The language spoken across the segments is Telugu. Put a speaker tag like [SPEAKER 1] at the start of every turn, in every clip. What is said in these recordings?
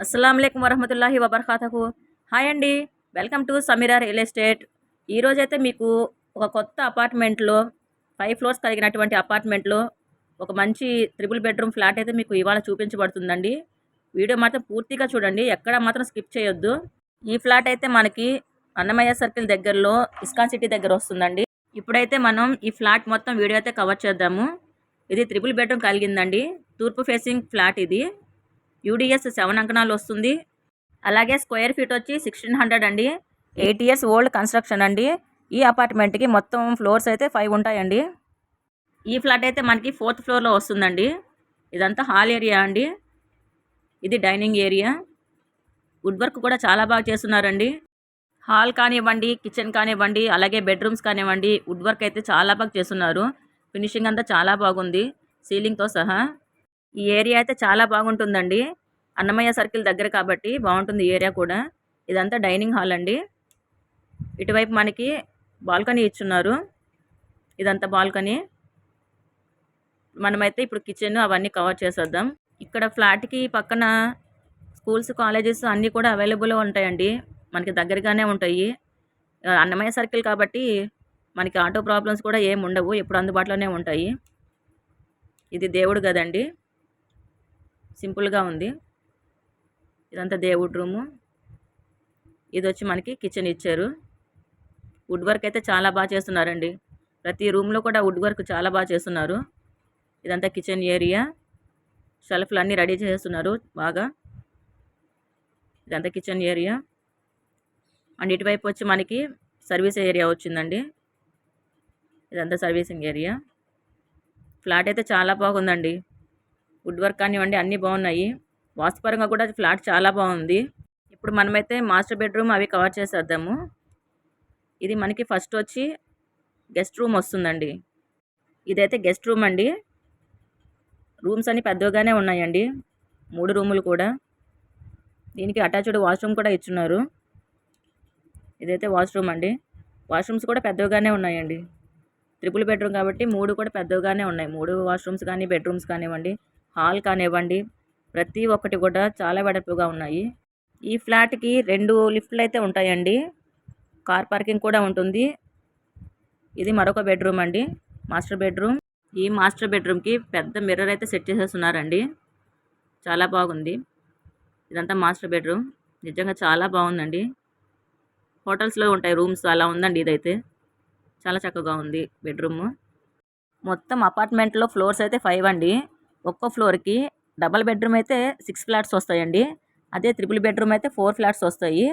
[SPEAKER 1] అస్సలాముఅలైకుం వరహమతుల్లాహి వబర్కాతహు. హాయ్ అండి, welcome to Sameera real estate. ఈరోజైతే మీకు ఒక కొత్త అపార్ట్మెంట్లో 5 ఫ్లోర్స్ కలిగినటువంటి అపార్ట్మెంట్లో ఒక మంచి ట్రిపుల్ బెడ్రూమ్ ఫ్లాట్ అయితే మీకు ఇవాళ చూపించబడుతుందండి. వీడియో మాత్రం పూర్తిగా చూడండి, ఎక్కడ మాత్రం స్కిప్ చేయొద్దు. ఈ ఫ్లాట్ అయితే మనకి అన్నమయ్య సర్కిల్ దగ్గరలో ఇస్కాన్ సిటీ దగ్గర వస్తుందండి. ఇప్పుడైతే మనం ఈ ఫ్లాట్ మొత్తం వీడియో అయితే కవర్ చేద్దాము. ఇది ట్రిపుల్ బెడ్రూమ్ కలిగిందండి. తూర్పు ఫేసింగ్ ఫ్లాట్ ఇది. యూడిఎస్ 7 అంకణాలు వస్తుంది. అలాగే స్క్వేర్ ఫీట్ వచ్చి 1600 అండి. 8 ఇయర్స్ ఓల్డ్ కన్స్ట్రక్షన్ అండి. ఈ అపార్ట్మెంట్కి మొత్తం ఫ్లోర్స్ అయితే 5 ఉంటాయండి. ఈ ఫ్లాట్ అయితే మనకి 4th ఫ్లోర్లో వస్తుందండి. ఇదంతా హాల్ ఏరియా అండి. ఇది డైనింగ్ ఏరియా. వుడ్ వర్క్ కూడా చాలా బాగా చేస్తున్నారండి. హాల్ కానివ్వండి, కిచెన్ కానివ్వండి, అలాగే బెడ్రూమ్స్ కానివ్వండి, వుడ్ వర్క్ అయితే చాలా బాగా చేస్తున్నారు. ఫినిషింగ్ అంతా చాలా బాగుంది, సీలింగ్తో సహా. ఈ ఏరియా అయితే చాలా బాగుంటుందండి. అన్నమయ్య సర్కిల్ దగ్గర కాబట్టి బాగుంటుంది ఈ ఏరియా కూడా. ఇదంతా డైనింగ్ హాల్ అండి. ఇటువైపు మనకి బాల్కనీ ఇచ్చున్నారు. ఇదంతా బాల్కనీ. మనమైతే ఇప్పుడు కిచెన్ అవన్నీ కవర్ చేసేద్దాం. ఇక్కడ ఫ్లాట్కి పక్కన స్కూల్స్, కాలేజెస్ అన్నీ కూడా అవైలబుల్గా ఉంటాయండి. మనకి దగ్గరగానే ఉంటాయి. అన్నమయ్య సర్కిల్ కాబట్టి మనకి ఆటో ప్రాబ్లమ్స్ కూడా ఏమి ఉండవు, ఎప్పుడు అందుబాటులోనే ఉంటాయి. ఇది దేవుడు గదండి, సింపుల్గా ఉంది. ఇదంతా దేవుడు రూము. ఇది వచ్చి మనకి కిచెన్ ఇచ్చారు. వుడ్ వర్క్ అయితే చాలా బాగా చేస్తున్నారండి. ప్రతి రూమ్లో కూడా వుడ్ వర్క్ చాలా బాగా చేస్తున్నారు. ఇదంతా కిచెన్ ఏరియా. షెల్ఫ్లు అన్నీ రెడీ చేస్తున్నారు బాగా. ఇదంతా కిచెన్ ఏరియా. అండ్ ఇటువైపు వచ్చి మనకి సర్వీస్ ఏరియా వచ్చిందండి. ఇదంతా సర్వీసింగ్ ఏరియా. ఫ్లాట్ అయితే చాలా బాగుందండి. వుడ్ వర్క్ కానివ్వండి అన్నీ బాగున్నాయి. వాస్తుపరంగా కూడా ఫ్లాట్ చాలా బాగుంది. ఇప్పుడు మనమైతే మాస్టర్ బెడ్రూమ్ అవి కవర్ చేసేద్దాము. ఇది మనకి ఫస్ట్ వచ్చి గెస్ట్ రూమ్ వస్తుందండి. ఇదైతే గెస్ట్ రూమ్ అండి. రూమ్స్ అన్నీ పెద్దగానే ఉన్నాయండి, 3 రూములు కూడా. దీనికి అటాచ్డ్ వాష్రూమ్ కూడా ఇచ్చున్నారు. ఇదైతే వాష్రూమ్ అండి. వాష్రూమ్స్ కూడా పెద్దగానే ఉన్నాయండి. ట్రిపుల్ బెడ్రూమ్ కాబట్టి 3 కూడా పెద్దగానే ఉన్నాయి. 3 వాష్రూమ్స్ కానీ, బెడ్రూమ్స్ కానివ్వండి, హాల్ కానివ్వండి, ప్రతి ఒక్కటి కూడా చాలా వెడల్పుగా ఉన్నాయి. ఈ ఫ్లాట్కి 2 లిఫ్ట్లు అయితే ఉంటాయండి. కార్ పార్కింగ్ కూడా ఉంటుంది. ఇది మరొక బెడ్రూమ్ అండి, మాస్టర్ బెడ్రూమ్. ఈ మాస్టర్ బెడ్రూమ్కి పెద్ద మిర్రర్ అయితే సెట్ చేసేస్తున్నారండి. చాలా బాగుంది. ఇదంతా మాస్టర్ బెడ్రూమ్. నిజంగా చాలా బాగుందండి. హోటల్స్లో ఉంటాయి రూమ్స్, అలా ఉందండి. ఇదైతే చాలా చక్కగా ఉంది బెడ్రూమ్. మొత్తం అపార్ట్మెంట్లో ఫ్లోర్స్ అయితే 5 అండి. ఒక్కో ఫ్లోర్కి డబల్ బెడ్రూమ్ అయితే 6 ఫ్లాట్స్ వస్తాయండి. అదే ట్రిపుల్ బెడ్రూమ్ అయితే 4 ఫ్లాట్స్ వస్తాయి.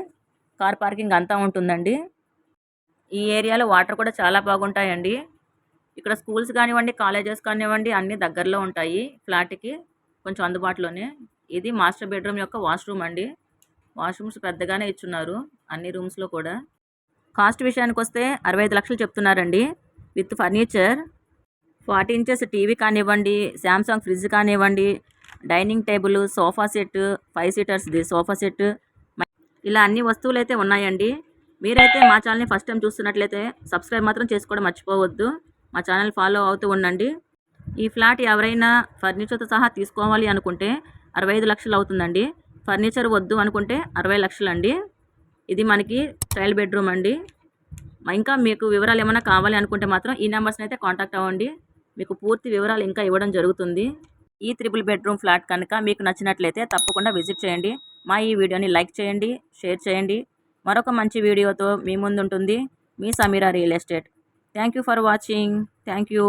[SPEAKER 1] కార్ పార్కింగ్ అంతా ఉంటుందండి. ఈ ఏరియాలో వాటర్ కూడా చాలా బాగుంటాయండి. ఇక్కడ స్కూల్స్ కానివ్వండి, కాలేజెస్ కానివ్వండి అన్నీ దగ్గరలో ఉంటాయి. ఫ్లాట్కి కొంచెం అందుబాటులోనే. ఇది మాస్టర్ బెడ్రూమ్ యొక్క వాష్రూమ్ అండి. వాష్రూమ్స్ పెద్దగానే ఇచ్చున్నారు అన్ని రూమ్స్లో కూడా. కాస్ట్ విషయానికి వస్తే 65 లక్షలు చెప్తున్నారండి విత్ ఫర్నిచర్. 40 ఇంచెస్ టీవీ కానివ్వండి, శాంసంగ్ ఫ్రిడ్జ్ కానివ్వండి, డైనింగ్ టేబుల్, సోఫా సెట్, 5 సీటర్స్ది సోఫా సెట్, ఇలా అన్ని వస్తువులు అయితే ఉన్నాయండి. మీరైతే మా ఛానల్ని ఫస్ట్ టైం చూస్తున్నట్లయితే సబ్స్క్రైబ్ మాత్రం చేసుకోవడం మర్చిపోవద్దు. మా ఛానల్ ఫాలో అవుతూ ఉండండి. ఈ ఫ్లాట్ ఎవరైనా ఫర్నిచర్తో సహా తీసుకోవాలి అనుకుంటే 65 లక్షలు అవుతుందండి. ఫర్నిచర్ వద్దు అనుకుంటే 60 లక్షలు అండి. ఇది మనకి చైల్డ్ బెడ్రూమ్ అండి. ఇంకా మీకు వివరాలు ఏమైనా కావాలి అనుకుంటే మాత్రం ఈ నెంబర్స్ని అయితే కాంటాక్ట్ అవ్వండి. మీకు పూర్తి వివరాలు ఇంకా ఇవ్వడం జరుగుతుంది. ఈ ట్రిపుల్ బెడ్రూమ్ ఫ్లాట్ కనుక మీకు నచ్చినట్లయితే తప్పకుండా విజిట్ చేయండి. మా ఈ వీడియోని లైక్ చేయండి, షేర్ చేయండి. మరొక మంచి వీడియోతో మీ ముందు ఉంటుంది మీ Sameera real estate. Thank you for watching. Thank you.